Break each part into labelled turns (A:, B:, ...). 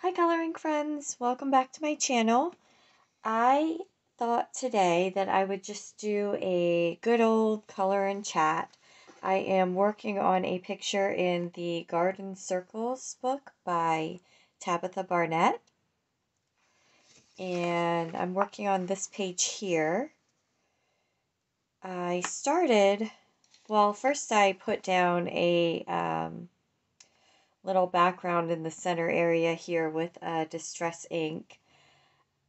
A: Hi coloring friends, welcome back to my channel. I thought today that I would just do a good old color and chat. I am working on a picture in the Garden Circles book by Tabitha Barnett. And I'm working on this page here. I started, well, first I put down a little background in the center area here with distress ink,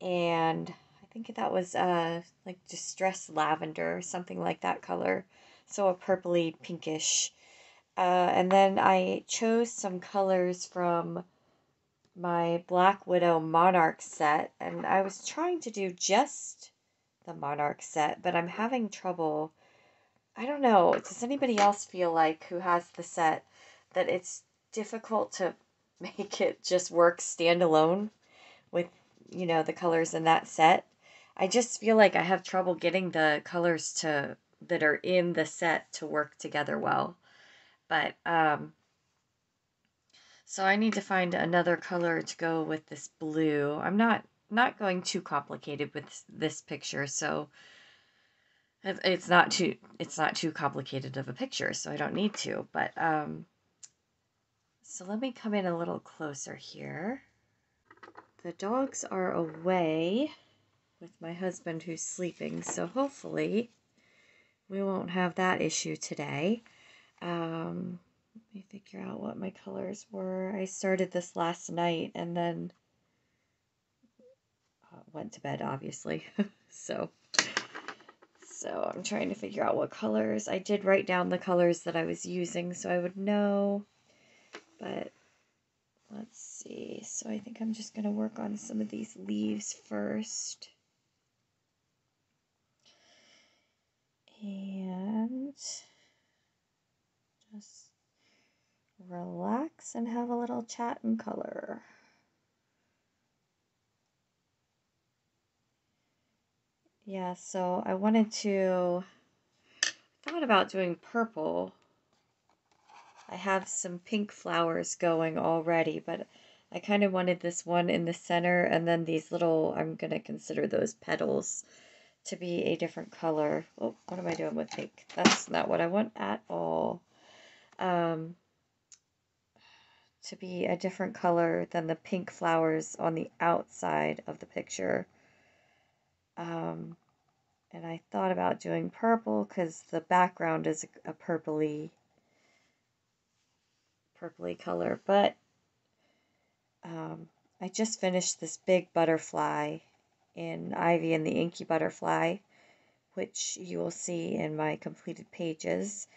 A: and I think that was like distress lavender or something like that color, so a purpley pinkish. And then I chose some colors from my Black Widow Monarch set, and I was trying to do just the Monarch set, but I'm having trouble. I don't know, does anybody else feel like, who has the set, that it's difficult to make it just work standalone with, you know, the colors in that set? I just feel like I have trouble getting the colors that are in the set to work together well. But, so I need to find another color to go with this blue. I'm not going too complicated with this picture, so it's not too complicated of a picture, so I don't need to. But so let me come in a little closer here. The dogs are away with my husband who's sleeping, so hopefully we won't have that issue today. Let me figure out what my colors were. I started this last night and then went to bed, obviously. so I'm trying to figure out what colors. I did write down the colors that I was using so I would know, but let's see. So I think I'm just going to work on some of these leaves first. And just relax and have a little chat in color. Yeah, so I thought about doing purple. I have some pink flowers going already, but I kind of wanted this one in the center, and then these little, I'm going to consider those petals to be a different color. Oh, what am I doing with pink? That's not what I want at all. To be a different color than the pink flowers on the outside of the picture. And I thought about doing purple because the background is a purpley color, but I just finished this big butterfly in Ivy and the Inky Butterfly, which you will see in my completed pages.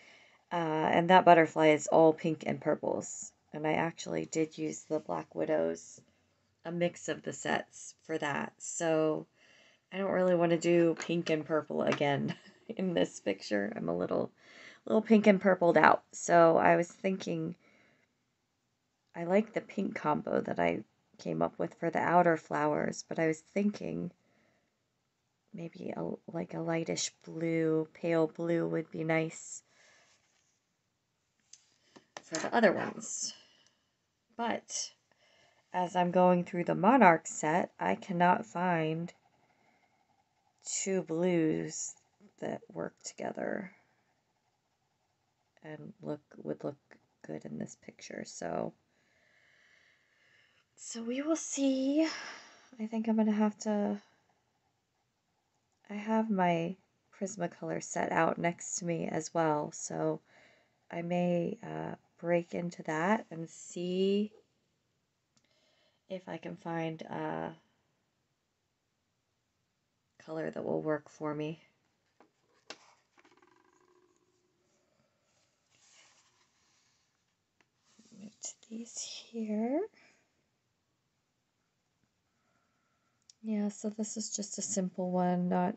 A: And that butterfly is all pink and purples. And I actually did use the Black Widows, a mix of the sets for that. So I don't really want to do pink and purple again in this picture. I'm a little pink and purpled out. So I was thinking, I like the pink combo that I came up with for the outer flowers, but I was thinking maybe like a lightish blue, pale blue would be nice for the other ones. But as I'm going through the Monarch set, I cannot find two blues that work together and would look good in this picture. So we will see. I think I'm gonna have to. I have my Prismacolor set out next to me as well, so I may break into that and see if I can find a color that will work for me. Move these here. Yeah, so this is just a simple one, not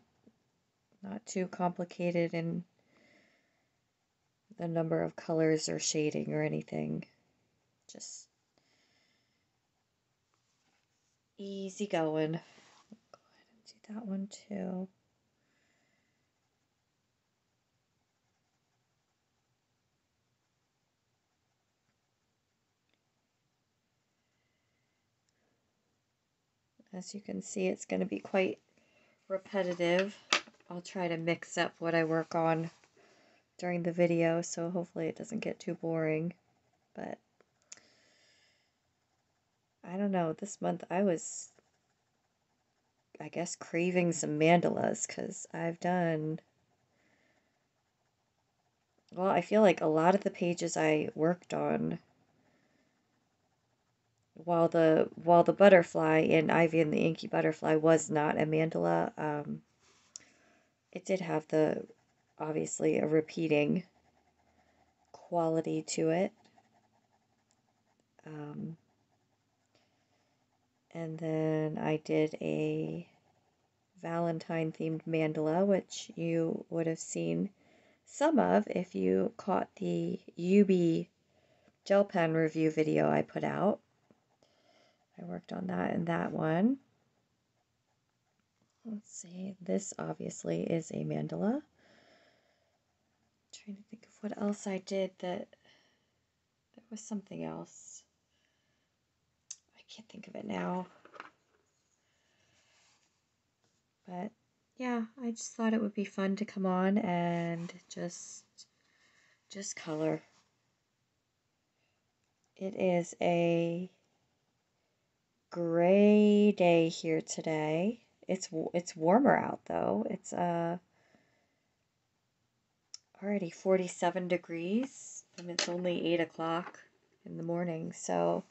A: too complicated in the number of colors or shading or anything. Just easy going. Go ahead and do that one too. As you can see, it's going to be quite repetitive. I'll try to mix up what I work on during the video, so hopefully it doesn't get too boring. But I don't know, this month I was, I guess, craving some mandalas because I've done, well, I feel like a lot of the pages I worked on while the butterfly in Ivy and the Inky Butterfly was not a mandala, it did have the, obviously, a repeating quality to it. And then I did a Valentine themed mandala, which you would have seen some of if you caught the UB gel pen review video I put out. I worked on that and that one. Let's see, this obviously is a mandala. I'm trying to think of what else I did that there was something else. I can't think of it now. But yeah, I just thought it would be fun to come on and just color. It is a gray day here today. It's warmer out though. It's already 47 degrees and it's only 8 o'clock in the morning, so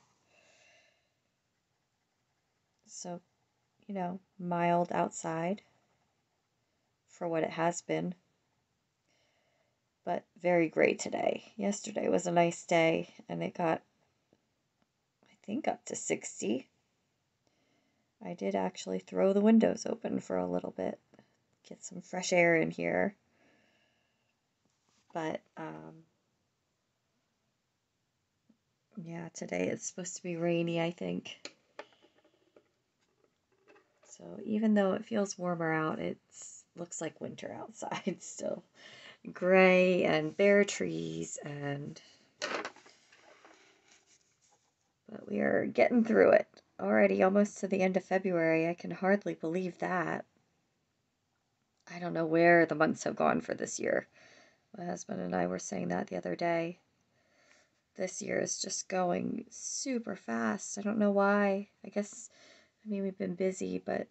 A: you know, mild outside for what it has been, but very gray today. Yesterday was a nice day and it got, I think, up to 60. I did actually throw the windows open for a little bit, get some fresh air in here. But, yeah, today it's supposed to be rainy, I think. So even though it feels warmer out, it looks like winter outside still. Gray and bare trees, but we are getting through it. Already almost to the end of February. I can hardly believe that. I don't know where the months have gone for this year. My husband and I were saying that the other day. This year is just going super fast. I don't know why. I guess, I mean, we've been busy, but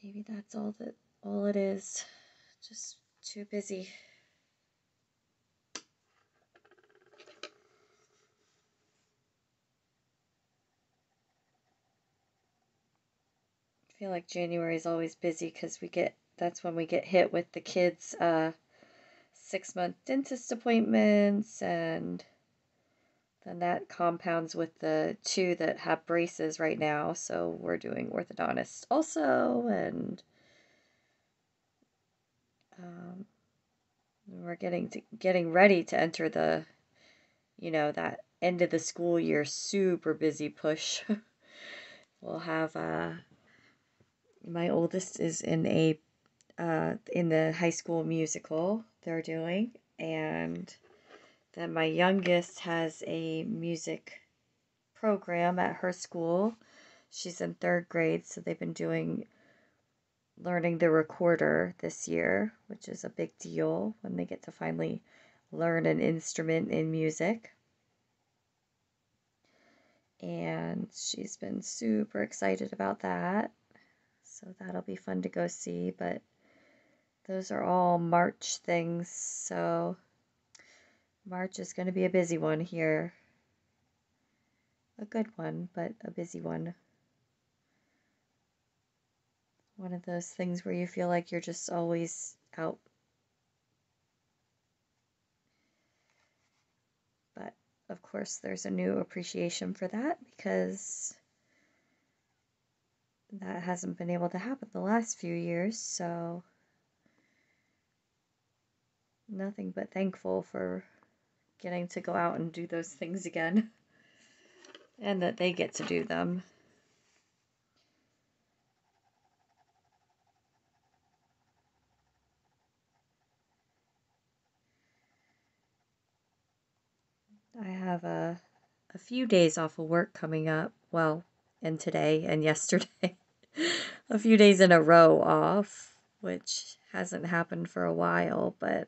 A: maybe that's all it is. Just too busy. I feel like January is always busy because that's when we get hit with the kids' 6-month dentist appointments, and then that compounds with the 2 that have braces right now, so we're doing orthodontist also, and we're getting ready to enter the, you know, that end of the school year super busy push. We'll have my oldest is in the high school musical they're doing, and then my youngest has a music program at her school. She's in 3rd grade, so they've been learning the recorder this year, which is a big deal when they get to finally learn an instrument in music. And she's been super excited about that. So that'll be fun to go see, but those are all March things, so March is going to be a busy one here. A good one, but a busy one. One of those things where you feel like you're just always out. But of course, there's a new appreciation for that because that hasn't been able to happen the last few years, so nothing but thankful for getting to go out and do those things again, and that they get to do them. I have a a few days off of work coming up. Well, and today and yesterday. A few days in a row off, which hasn't happened for a while, but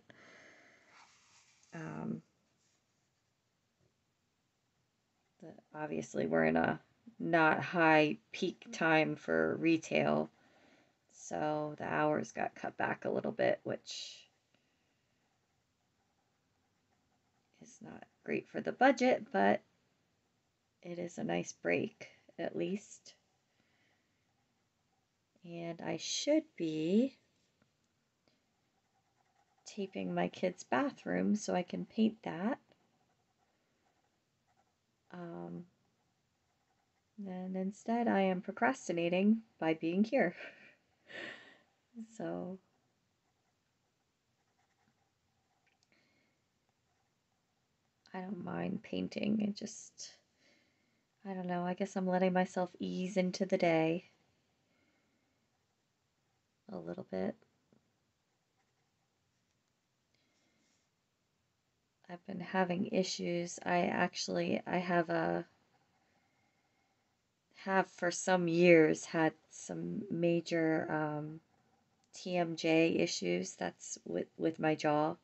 A: obviously we're in a not high peak time for retail, so the hours got cut back a little bit, which is not great for the budget, but it is a nice break at least. And I should be taping my kids' bathroom so I can paint that. And instead I am procrastinating by being here. So I don't mind painting. I don't know, I guess I'm letting myself ease into the day a little bit. I've been having issues. I have for some years had some major TMJ issues. That's with my jaw.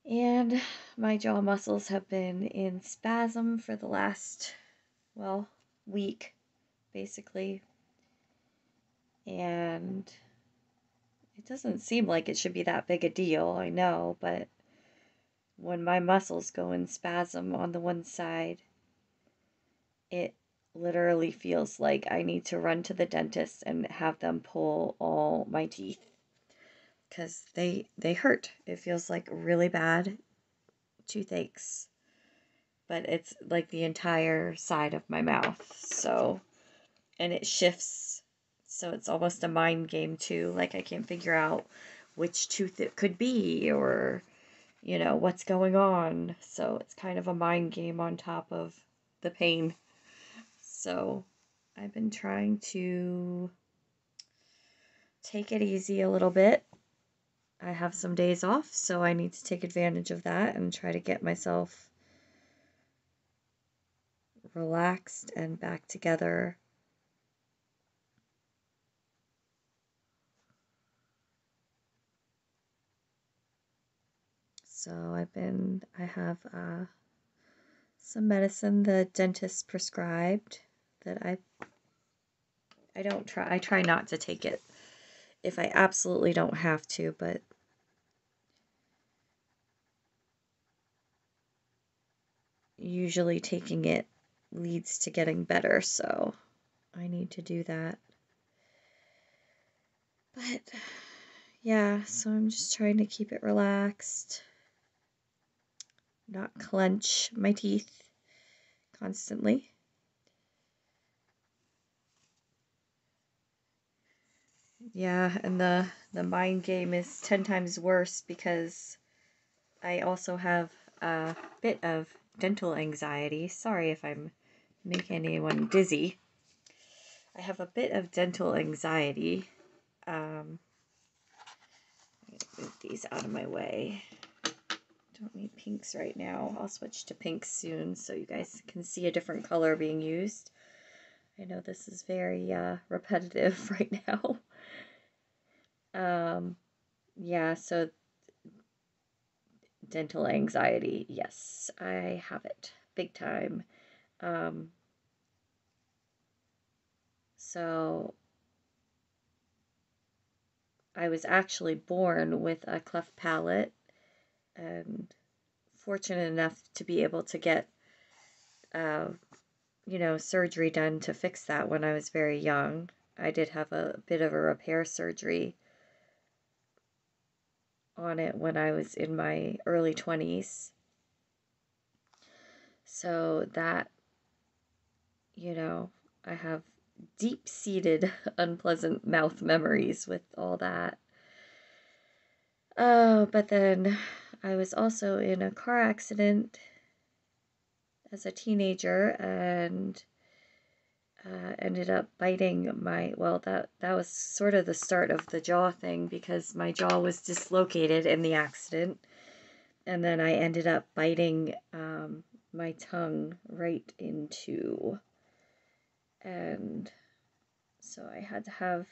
A: And my jaw muscles have been in spasm for the last, well, week, basically. And it doesn't seem like it should be that big a deal, I know, but when my muscles go in spasm on the one side, it literally feels like I need to run to the dentist and have them pull all my teeth because they hurt. It feels like really bad toothaches, but it's like the entire side of my mouth. So, and it shifts, so it's almost a mind game too. Like I can't figure out which tooth it could be or what's going on. So it's kind of a mind game on top of the pain. So I've been trying to take it easy a little bit. I have some days off, so I need to take advantage of that and try to get myself relaxed and back together. So I have some medicine the dentist prescribed that I try not to take it if I absolutely don't have to, but usually taking it leads to getting better, so I need to do that. But yeah, so I'm just trying to keep it relaxed, not clench my teeth constantly. Yeah, and the mind game is 10 times worse because I also have a bit of dental anxiety. Sorry if I'm making anyone dizzy. I have a bit of dental anxiety. Move these out of my way. Don't need pinks right now. I'll switch to pinks soon so you guys can see a different color being used. I know this is very repetitive right now. Yeah, so dental anxiety, yes, I have it big time. So I was actually born with a cleft palate and fortunate enough to be able to get surgery done to fix that when I was very young. I did have a bit of a repair surgery on it when I was in my early 20s. So that, I have deep-seated unpleasant mouth memories with all that. Oh, but then I was also in a car accident as a teenager and ended up biting that was sort of the start of the jaw thing because my jaw was dislocated in the accident. And then I ended up biting my tongue right into. And so I had to have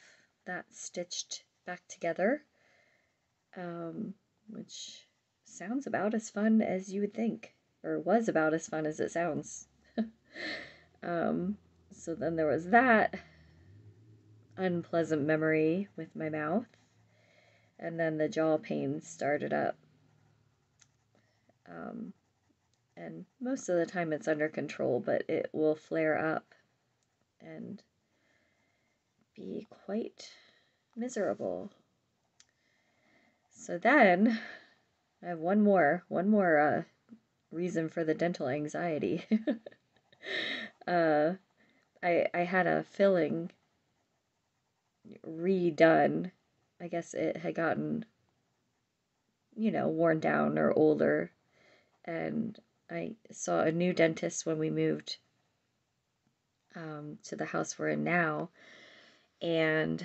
A: that stitched back together, which sounds about as fun as you would think, or was about as fun as it sounds. So then there was that unpleasant memory with my mouth, and then the jaw pain started up. And most of the time it's under control, but it will flare up and be quite miserable. So then I have one more reason for the dental anxiety. I had a filling redone. I guess it had gotten, worn down or older, and I saw a new dentist when we moved to the house we're in now, and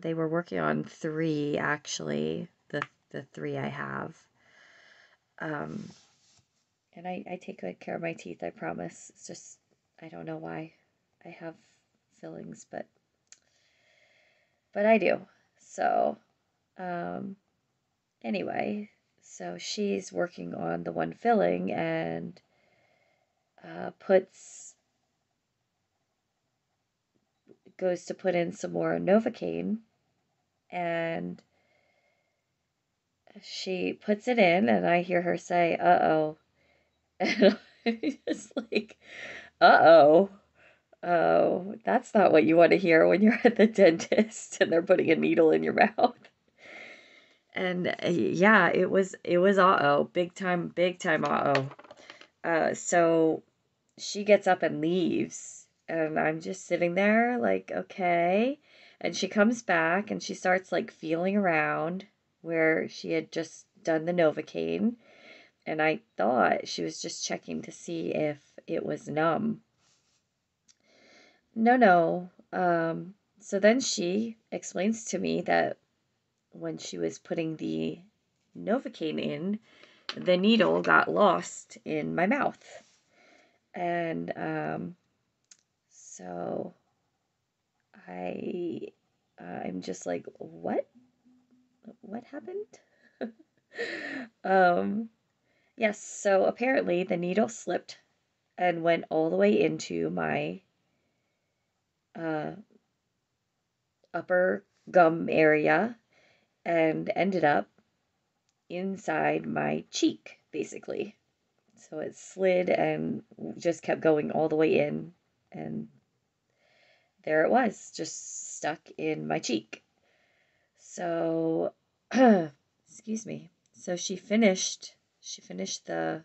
A: they were working on 3, actually, the 3 I have. And I take good care of my teeth, I promise. It's just, I don't know why I have fillings, but I do. So, anyway, so she's working on the one filling and goes to put in some more Novocaine, and she puts it in, and I hear her say, "Uh-oh." And I'm just like, "Uh-oh. Oh, that's not what you want to hear when you're at the dentist and they're putting a needle in your mouth." And yeah, it was uh-oh, big time uh-oh. So she gets up and leaves, and I'm just sitting there like, okay. And she comes back and she starts like feeling around where she had just done the Novocaine, and I thought she was just checking to see if it was numb. No. So then she explains to me that when she was putting the Novocaine in, the needle got lost in my mouth. And so I'm just like, what? What happened? Yes, so apparently the needle slipped and went all the way into my upper gum area and ended up inside my cheek, basically. So it slid and just kept going all the way in, and there it was, just stuck in my cheek. So, excuse me. So she finished the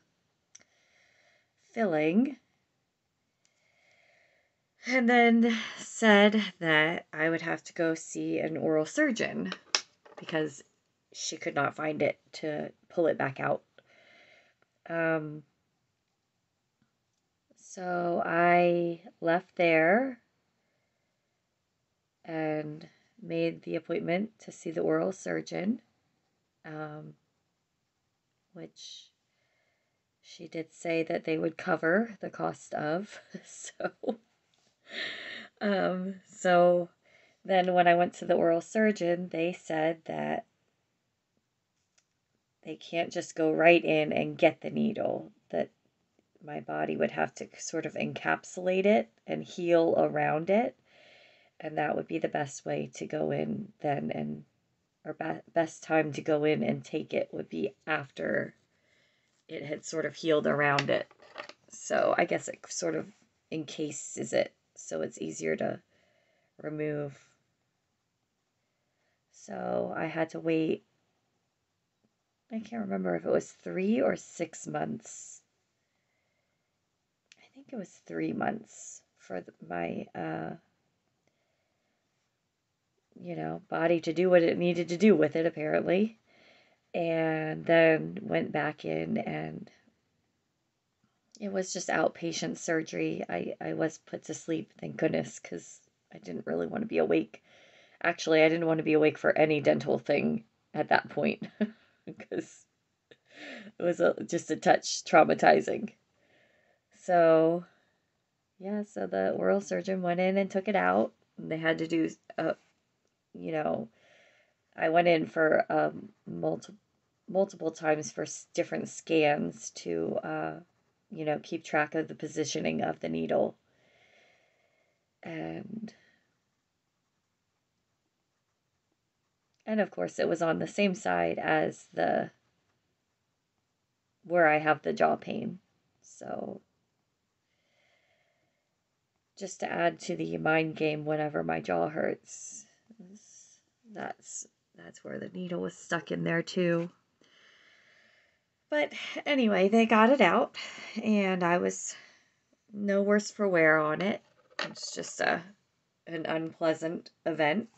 A: filling, and then said that I would have to go see an oral surgeon because she could not find it to pull it back out. So I left there and made the appointment to see the oral surgeon, which she did say that they would cover the cost of. So then when I went to the oral surgeon, they said that they can't just go right in and get the needle, that my body would have to sort of encapsulate it and heal around it. And that would be the best way to go in then, and or best time to go in and take it would be after it had sort of healed around it. So I guess it sort of encases it so it's easier to remove. So I had to wait, I can't remember if it was 3 or 6 months. I think it was 3 months for my body to do what it needed to do with it, apparently. And then went back in, and it was just outpatient surgery. I was put to sleep, thank goodness, because I didn't really want to be awake. Actually, I didn't want to be awake for any dental thing at that point because It was just a touch traumatizing. So, yeah, so the oral surgeon went in and took it out. And they had to do, you know, I went in for multiple times for different scans to, keep track of the positioning of the needle. And of course it was on the same side as the where I have the jaw pain. So just to add to the mind game whenever my jaw hurts, that's where the needle was stuck in there too. But anyway, they got it out, and I was no worse for wear on it. It's just an unpleasant event.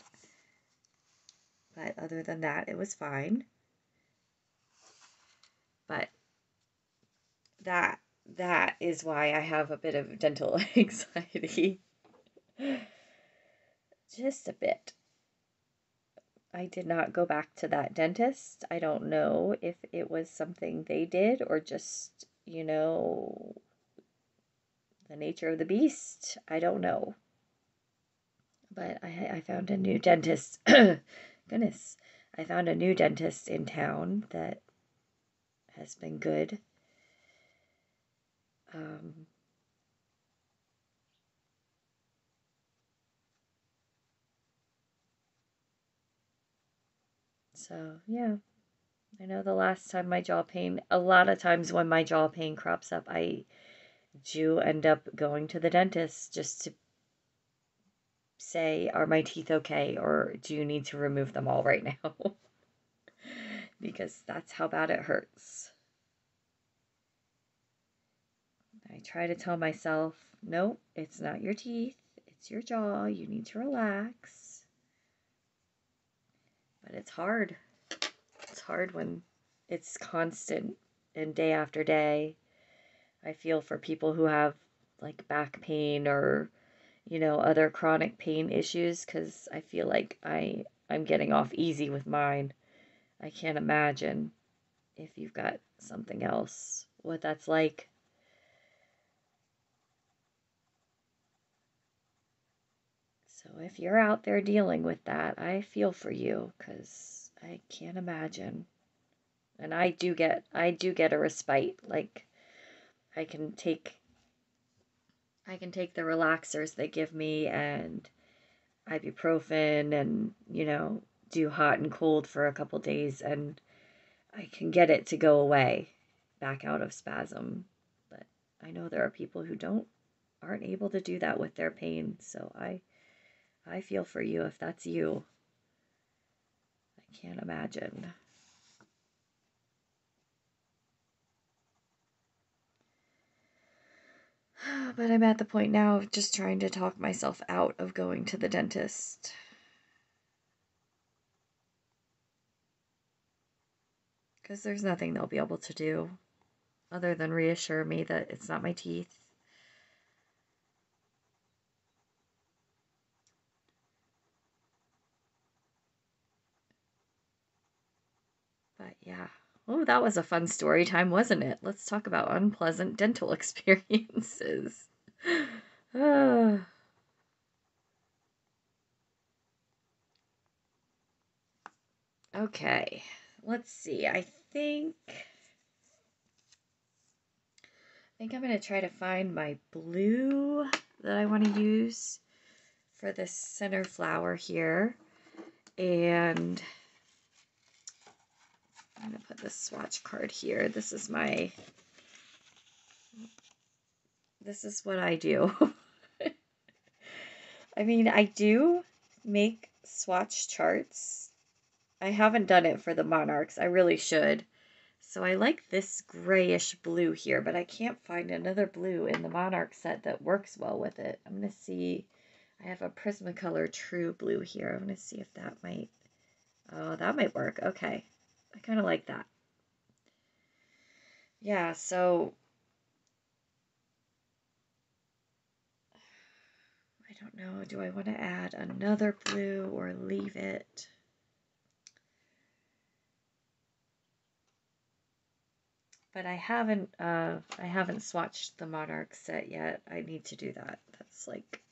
A: But other than that, it was fine. But that is why I have a bit of dental anxiety. Just a bit. I did not go back to that dentist. I don't know if it was something they did or just, the nature of the beast. I don't know. But I found a new dentist. Goodness. I found a new dentist in town that has been good. So, yeah. I know the last time my jaw pain, a lot of times when my jaw pain crops up, I do end up going to the dentist just to say, are my teeth okay, or do you need to remove them all right now? Because that's how bad it hurts. I try to tell myself, no, it's not your teeth, it's your jaw, you need to relax. But it's hard. It's hard when it's constant and day after day. I feel for people who have like back pain or, other chronic pain issues, because I feel like I'm getting off easy with mine. I can't imagine if you've got something else, what that's like. So if you're out there dealing with that, I feel for you, because I can't imagine. And I do get a respite. Like I can take the relaxers they give me and ibuprofen and, do hot and cold for a couple days, and I can get it to go away, back out of spasm. But I know there are people who aren't able to do that with their pain. So I feel for you if that's you. I can't imagine. But I'm at the point now of just trying to talk myself out of going to the dentist. Because there's nothing they'll be able to do other than reassure me that it's not my teeth. But yeah. Oh, that was a fun story time, wasn't it? Let's talk about unpleasant dental experiences. Okay, let's see. I think I'm going to try to find my blue that I want to use for this center flower here. And I'm going to put this swatch card here. This is what I do. I mean, I do make swatch charts. I haven't done it for the Monarchs. I really should. So I like this grayish blue here, but I can't find another blue in the Monarch set that works well with it. I'm going to see. I have a Prismacolor True Blue here. I'm going to see if that might. Oh, that might work. Okay. I kind of like that. Yeah, so I don't know. Do I want to add another blue or leave it? But I haven't swatched the Monarch set yet. I need to do that. That's like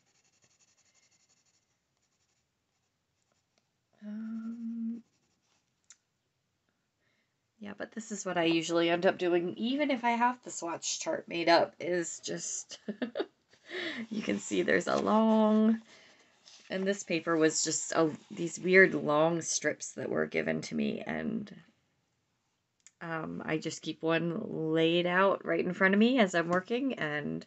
A: yeah, but this is what I usually end up doing, even if I have the swatch chart made up, is just you can see there's a long, and this paper was just these weird long strips that were given to me, and I just keep one laid out right in front of me as I'm working, and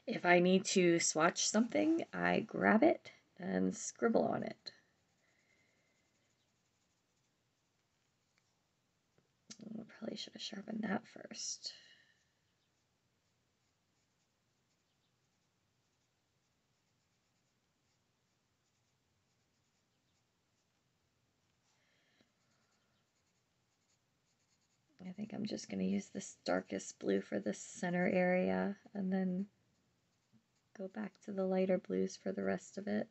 A: if I need to swatch something, I grab it and scribble on it. I probably should have sharpened that first. I think I'm just going to use this darkest blue for this center area and then go back to the lighter blues for the rest of it.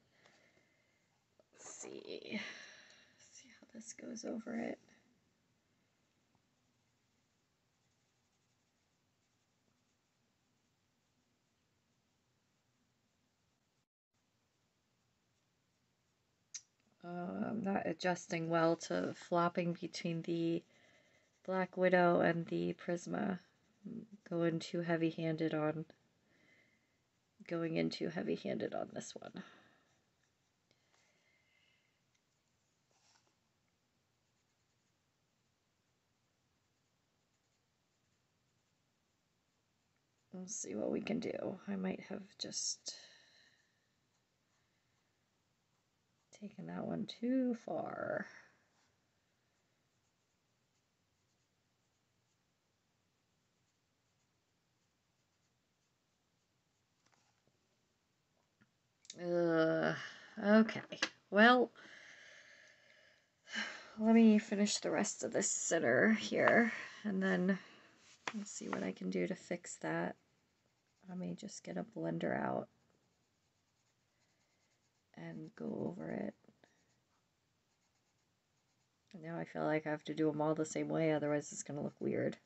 A: Let's see how this goes over it. I'm not adjusting well to flopping between the Black Widow and the Prisma. I'm going in too heavy-handed on this one. We'll see what we can do. I might have just taken that one too far. Okay. Well, let me finish the rest of this center here, and then let's see what I can do to fix that. I may just get a blender out and go over it. Now I feel like I have to do them all the same way, otherwise it's going to look weird.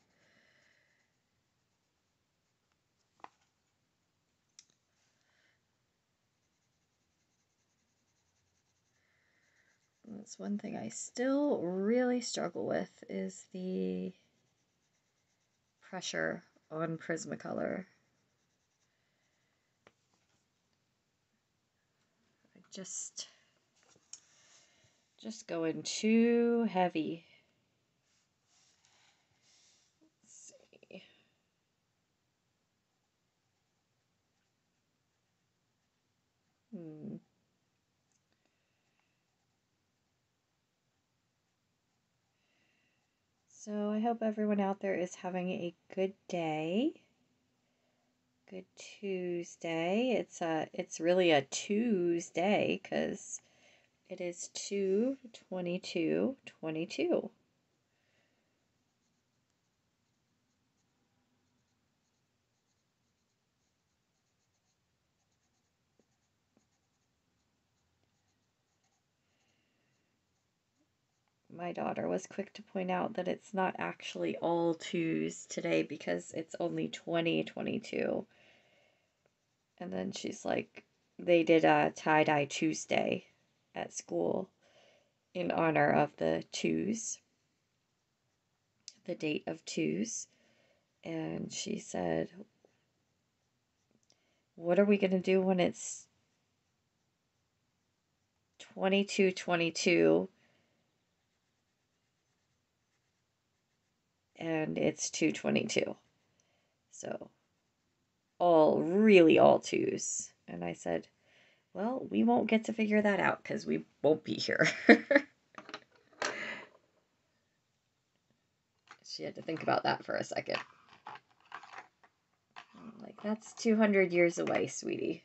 A: That's one thing I still really struggle with, is the pressure on Prismacolor. I just going too heavy. Let's see. So I hope everyone out there is having a good day. Good Tuesday. It's really a Tuesday because it is 2/22/22. My daughter was quick to point out that it's not actually all twos today because it's only 20/22. And then she's like, they did a tie-dye Tuesday at school in honor of the twos, the date of twos. And she said, what are we going to do when it's 22/22 and it's 2/22? So really all twos. And I said, well, we won't get to figure that out because we won't be here. She had to think about that for a second. Like, that's 200 years away, sweetie.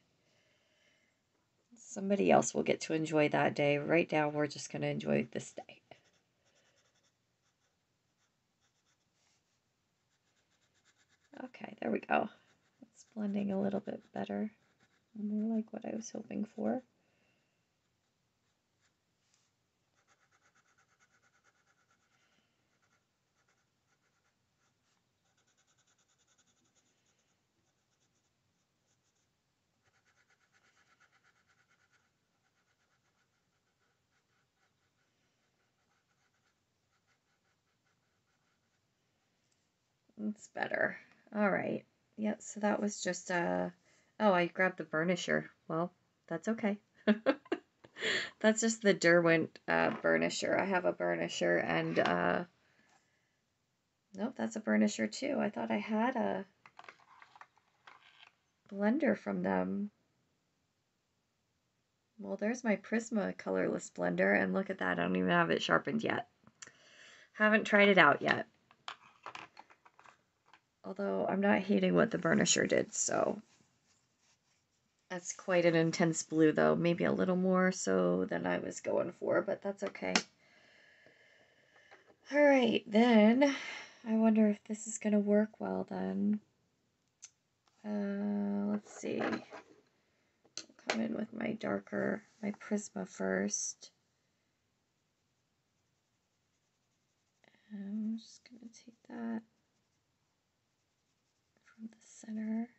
A: Somebody else will get to enjoy that day. Right now, we're just going to enjoy this day. Okay, there we go. It's blending a little bit better. More like what I was hoping for. It's better. All right. Yep, so that was just oh, I grabbed the burnisher. Well, that's okay. That's just the Derwent burnisher. I have a burnisher and nope, that's a burnisher too. I thought I had a blender from them. Well, there's my Prismacolor blender, and look at that. I don't even have it sharpened yet. Haven't tried it out yet. Although I'm not hating what the burnisher did, so. That's quite an intense blue, though. Maybe a little more so than I was going for, but that's okay. Alright, then. I wonder if this is going to work well, then. Let's see. I'll come in with my darker, my Prisma first. I'm just going to take that from the center.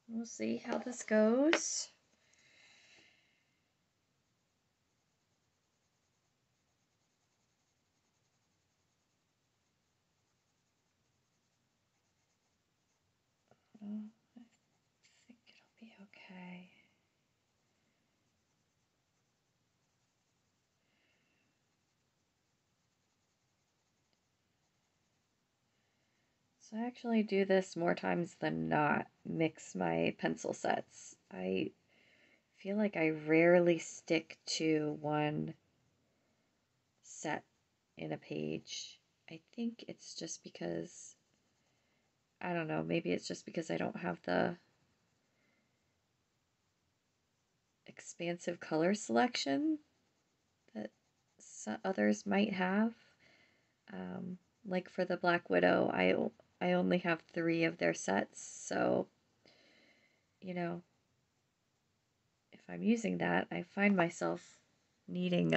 A: We'll see how this goes. Oh, I think it'll be okay. So I actually do this more times than not, mix my pencil sets. I feel like I rarely stick to one set in a page. I think it's just because, I don't know, maybe it's just because I don't have the expansive color selection that others might have. Like for the Black Widow, I only have 3 of their sets, so, you know, if I'm using that, I find myself needing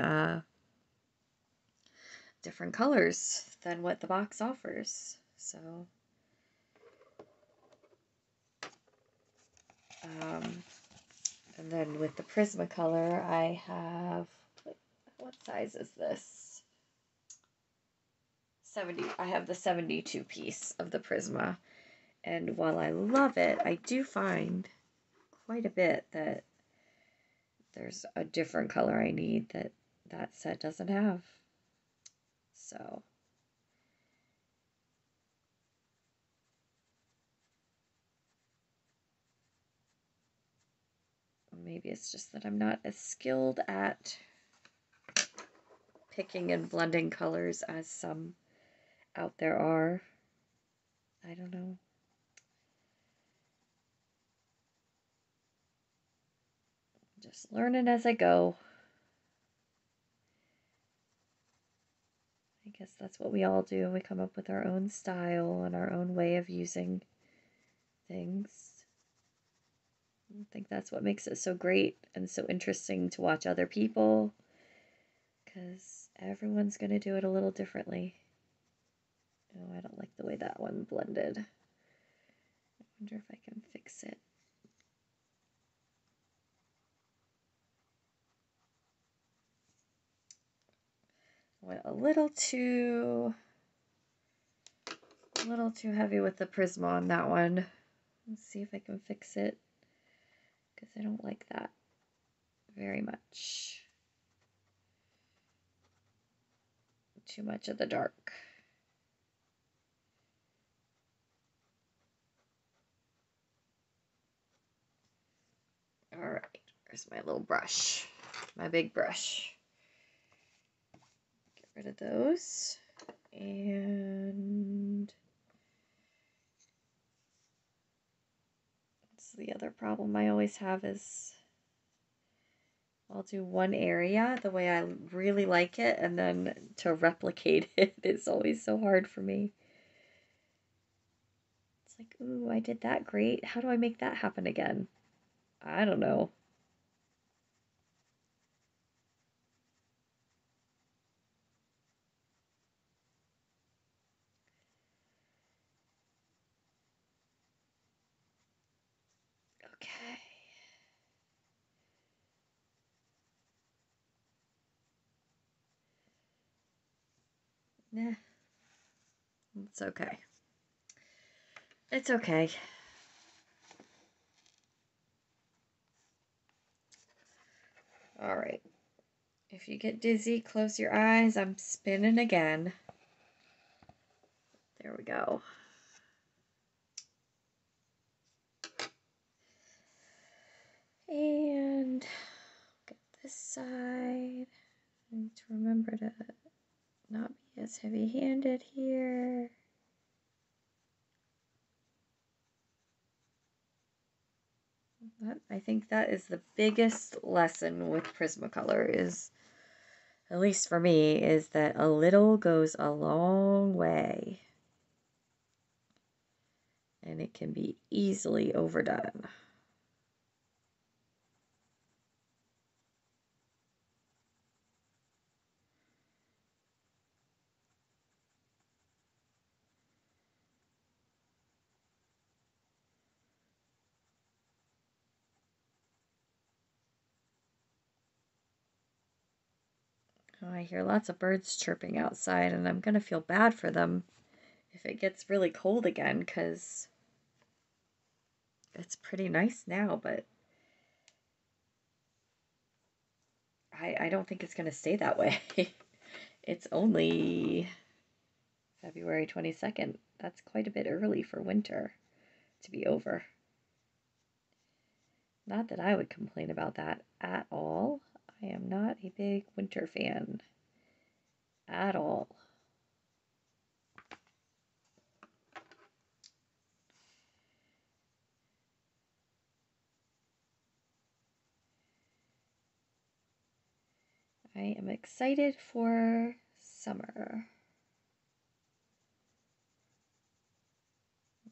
A: different colors than what the box offers. So, and then with the Prismacolor, I have, what size is this? 70. I have the 72 piece of the Prisma. And while I love it, I do find quite a bit that there's a different color I need that that set doesn't have. So maybe it's just that I'm not as skilled at picking and blending colors as some out there are. I don't know. Just learning as I go. I guess that's what we all do. We come up with our own style and our own way of using things. I think that's what makes it so great and so interesting to watch other people, because everyone's going to do it a little differently. Oh, I don't like the way that one blended. I wonder if I can fix it. Went a little too heavy with the Prisma on that one. Let's see if I can fix it, because I don't like that very much. Too much of the dark. All right, where's my little brush? My big brush. Get rid of those. And that's the other problem I always have is I'll do one area the way I really like it, and then to replicate it is always so hard for me. It's like, ooh, I did that great. How do I make that happen again? I don't know. Okay. Nah, it's okay. It's okay. All right. If you get dizzy, close your eyes. I'm spinning again. There we go. And get this side. I need to remember to not be as heavy-handed here. I think that is the biggest lesson with Prismacolor is, at least for me, is that a little goes a long way. And it can be easily overdone. Oh, I hear lots of birds chirping outside, and I'm going to feel bad for them if it gets really cold again, because it's pretty nice now, but I don't think it's going to stay that way. It's only February 22nd. That's quite a bit early for winter to be over. Not that I would complain about that at all. I am not a big winter fan at all. I am excited for summer.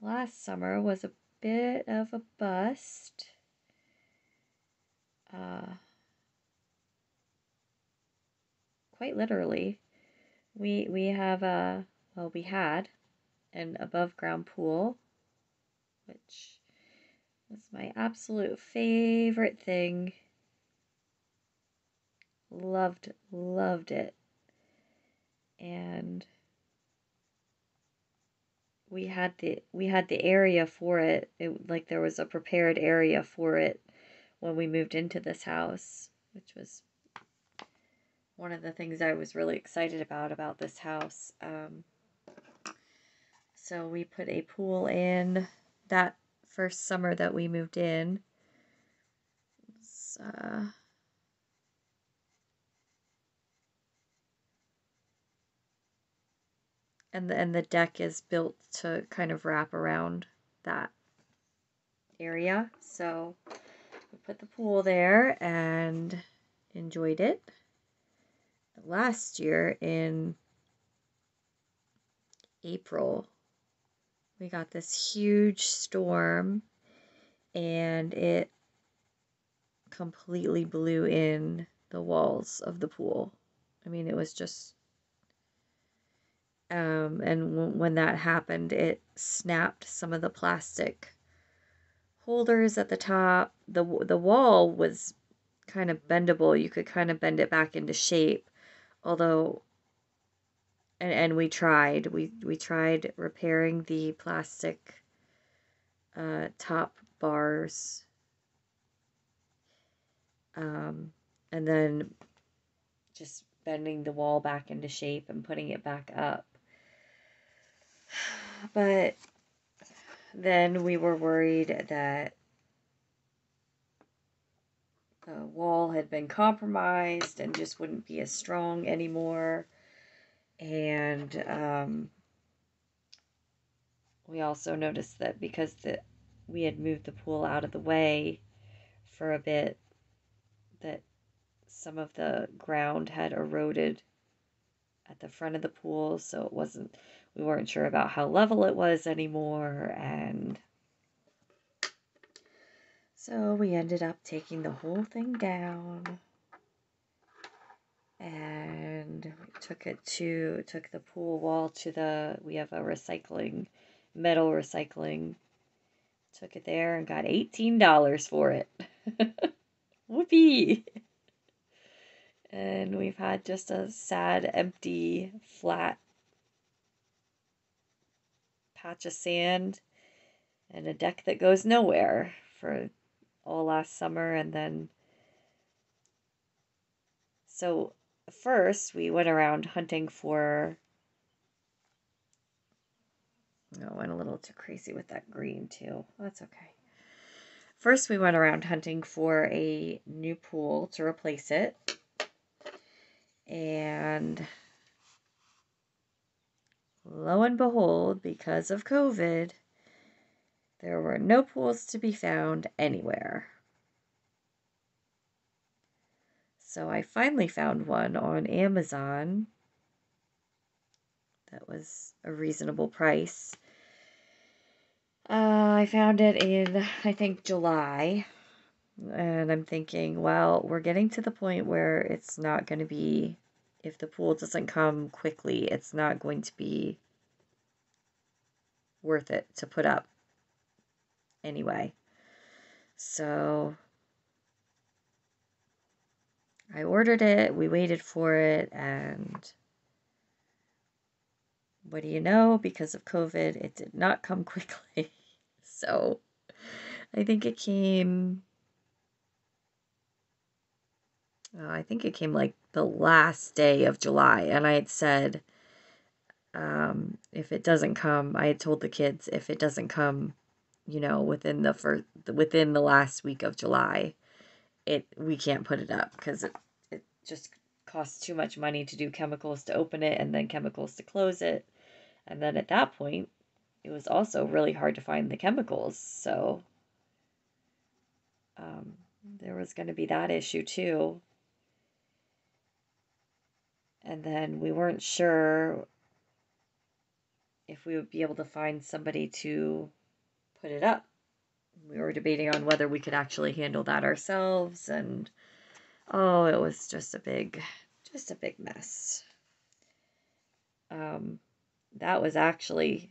A: Last summer was a bit of a bust. Quite literally. We have we had an above ground pool, which was my absolute favorite thing. Loved it. And we had the area for it. Like there was a prepared area for it when we moved into this house, which was one of the things I was really excited about this house. So we put a pool in that first summer that we moved in. And the deck is built to kind of wrap around that area. So we put the pool there and enjoyed it. Last year in April, we got this huge storm and it completely blew in the walls of the pool. I mean, it was just and when that happened, it snapped some of the plastic holders at the top. The wall was kind of bendable. You could kind of bend it back into shape, although and we tried repairing the plastic top bars, and then just bending the wall back into shape and putting it back up. But then we were worried that the wall had been compromised and just wouldn't be as strong anymore. And we also noticed that because we had moved the pool out of the way for a bit, that some of the ground had eroded at the front of the pool, so we weren't sure about how level it was anymore, and so we ended up taking the whole thing down, and we took the pool wall we have a metal recycling, took it there and got $18 for it. Whoopee! And we've had just a sad, empty, flat patch of sand and a deck that goes nowhere for all last summer. And then, so first we went around hunting for, oh, I went a little too crazy with that green too. That's okay. First we went around hunting for a new pool to replace it. And lo and behold, because of COVID, there were no pools to be found anywhere. So I finally found one on Amazon that was a reasonable price. I found it in, I think, July. And I'm thinking, well, we're getting to the point where it's not going to be, if the pool doesn't come quickly, it's not going to be worth it to put up anyway. So I ordered it, we waited for it, and what do you know? Because of COVID, it did not come quickly. So I think it came, I think it came like the last day of July. And I had said, if it doesn't come, I had told the kids, if it doesn't come, within the last week of July, we can't put it up because it just costs too much money to do chemicals to open it and then chemicals to close it. And then at that point, it was also really hard to find the chemicals. So there was going to be that issue too. And then we weren't sure if we would be able to find somebody to put it up. We were debating on whether we could actually handle that ourselves. And oh, it was just a big mess. That was actually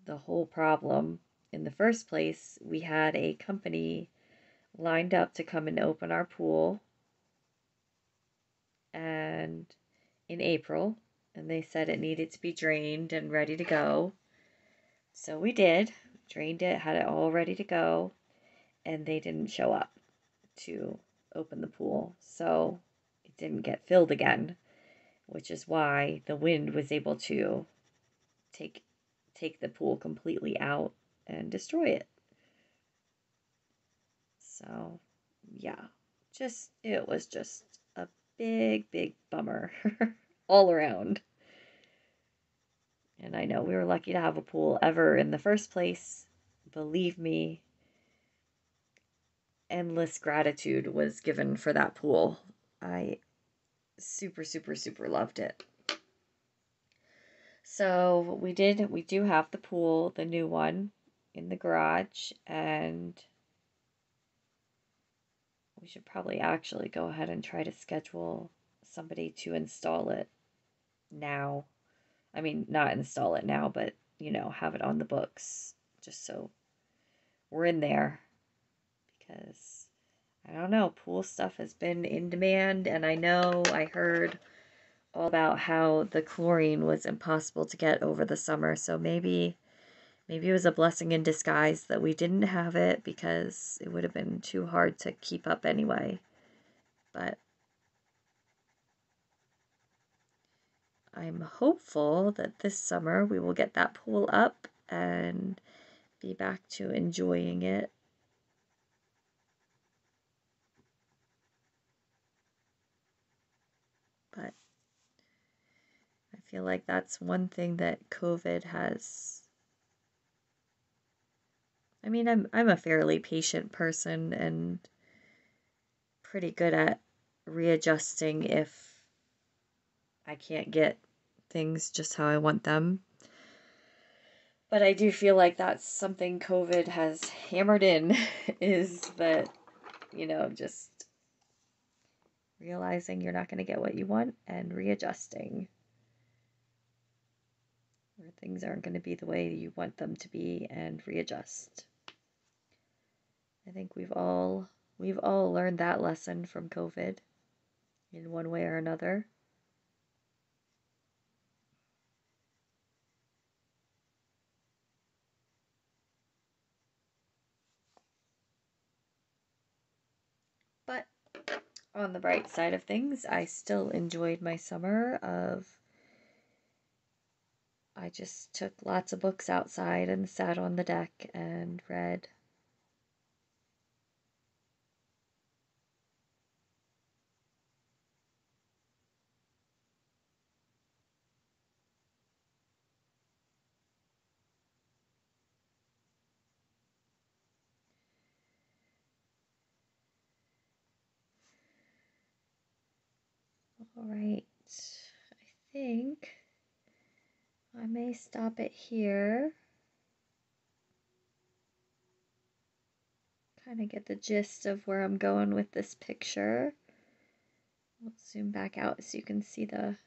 A: the whole problem. In the first place, we had a company lined up to come and open our pool and in April, and they said it needed to be drained and ready to go. So we did, drained it, had it all ready to go, and they didn't show up to open the pool. So it didn't get filled again, which is why the wind was able to take the pool completely out and destroy it. So, yeah, it was just a big bummer all around. And I know we were lucky to have a pool ever in the first place. Believe me, endless gratitude was given for that pool. I super loved it. So we do have the pool, the new one, in the garage, and we should probably actually go ahead and try to schedule somebody to install it now. I mean, not install it now, but, have it on the books just so we're in there. Because, I don't know, pool stuff has been in demand, and I heard all about how the chlorine was impossible to get over the summer, so maybe it was a blessing in disguise that we didn't have it because it would have been too hard to keep up anyway. But I'm hopeful that this summer we will get that pool up and be back to enjoying it. But I feel like that's one thing that COVID has. I mean, I'm a fairly patient person and pretty good at readjusting if I can't get things just how I want them. But I do feel like that's something COVID has hammered in is that, just realizing you're not going to get what you want and readjusting. Or things aren't going to be the way you want them to be and readjust. I think we've all learned that lesson from COVID in one way or another. On the bright side of things, I still enjoyed my summer I just took lots of books outside and sat on the deck and read. All right, I think I may stop it here. Kind of get the gist of where I'm going with this picture. I'll zoom back out so you can see the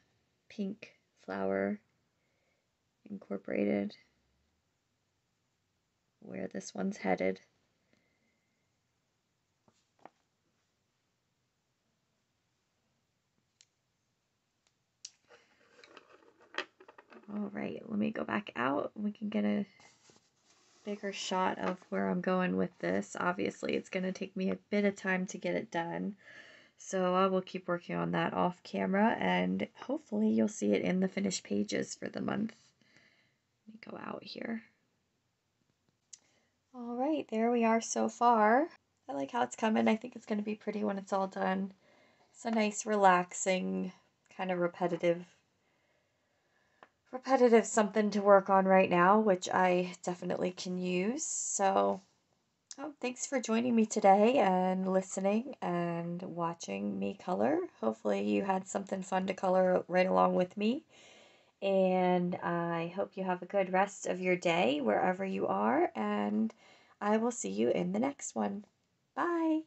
A: pink flower incorporated where this one's headed. All right, let me go back out. We can get a bigger shot of where I'm going with this. Obviously, it's going to take me a bit of time to get it done. So I will keep working on that off camera, and hopefully you'll see it in the finished pages for the month. Let me go out here. All right, there we are so far. I like how it's coming. I think it's going to be pretty when it's all done. It's a nice, relaxing, kind of repetitive something to work on right now, which I definitely can use. So, thanks for joining me today and listening and watching me color. Hopefully you had something fun to color right along with me. And I hope you have a good rest of your day wherever you are, and I will see you in the next one. Bye!